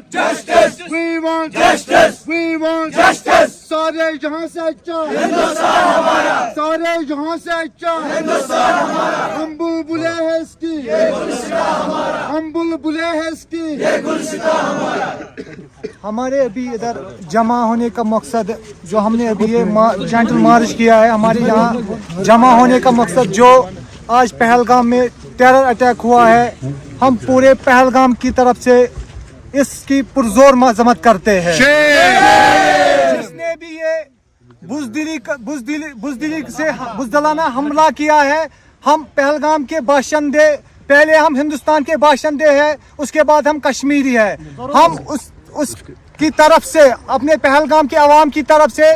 want justice. We want justice. We want justice. सारे जहां से अच्छा हिंदुस्तान हमारा, सारे जहां से अच्छा हिंदुस्तान हमारा। हम बुलबुलें हैं इसकी, ये गुलसिता हमारा। हम बुलबुलें हैं इसकी, ये गुलसिता हमारा। हमारे अभी इधर जमा होने का मकसद, जो हमने अभी ये जेंटल मार्च किया है, हमारे यहाँ जमा होने का मकसद जो आज पहलगाम में टेरर अटैक हुआ है, हम पूरे पहलगाम की तरफ से इसकी पुरजोर मजम्मत करते हैं। जिसने भी ये बुज़दिलाना हमला किया है, हम पहलगाम के बाशिंदे, पहले हम हिंदुस्तान के बाशिंदे हैं, उसके बाद हम कश्मीरी है। हम उसकी तरफ से, अपने पहलगाम के अवाम की तरफ से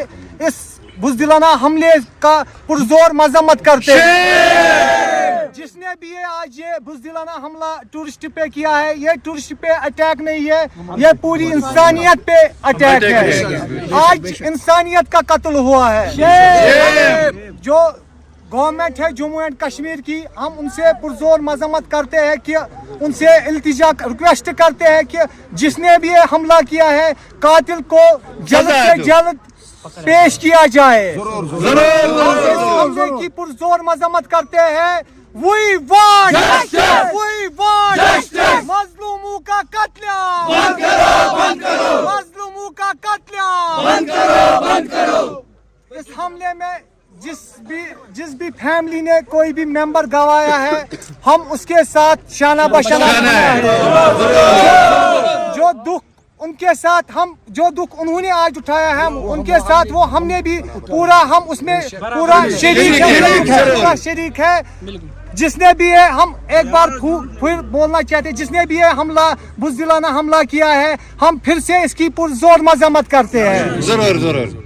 इस बुज़दिलाना हमले का पुरजोर मजम्मत करते हैं। जिसने भी ये आज ये बुज़दिलाना हमला टूरिस्ट पे किया है, ये टूरिस्ट पे अटैक नहीं है, ये पूरी इंसानियत पे अटैक है। आज इंसानियत का कत्ल हुआ है। जो गवर्नमेंट है जम्मू एंड कश्मीर की, हम उनसे पुरजोर मजम्मत करते हैं कि उनसे इल्तिजा रिक्वेस्ट करते हैं कि जिसने भी ये हमला किया है, कातिल को जल्द से जल्द पेश किया जाए। इस हमले की पुरजोर मजम्मत करते हैं। We want justice. We want justice. मजलूमों का कत्लेआम बंद करो, बंद करो। मजलूमों का कत्लेआम बंद करो, बंद करो। इस हमले में जिस भी फैमिली ने कोई भी मेंबर गवाया है, हम उसके साथ शाना बशाना है। जो दुख उनके साथ, हम जो दुख उन्होंने आज उठाया है, उनके साथ वो हमने भी पूरा, हम उसमें पूरा शरीक है। जिसने भी है, हम एक बार फिर बोलना चाहते हैं, जिसने भी है हमला, बुज़दिलाना हमला किया है, हम फिर से इसकी पुरजोर मजम्मत करते हैं। जरूर जरूर।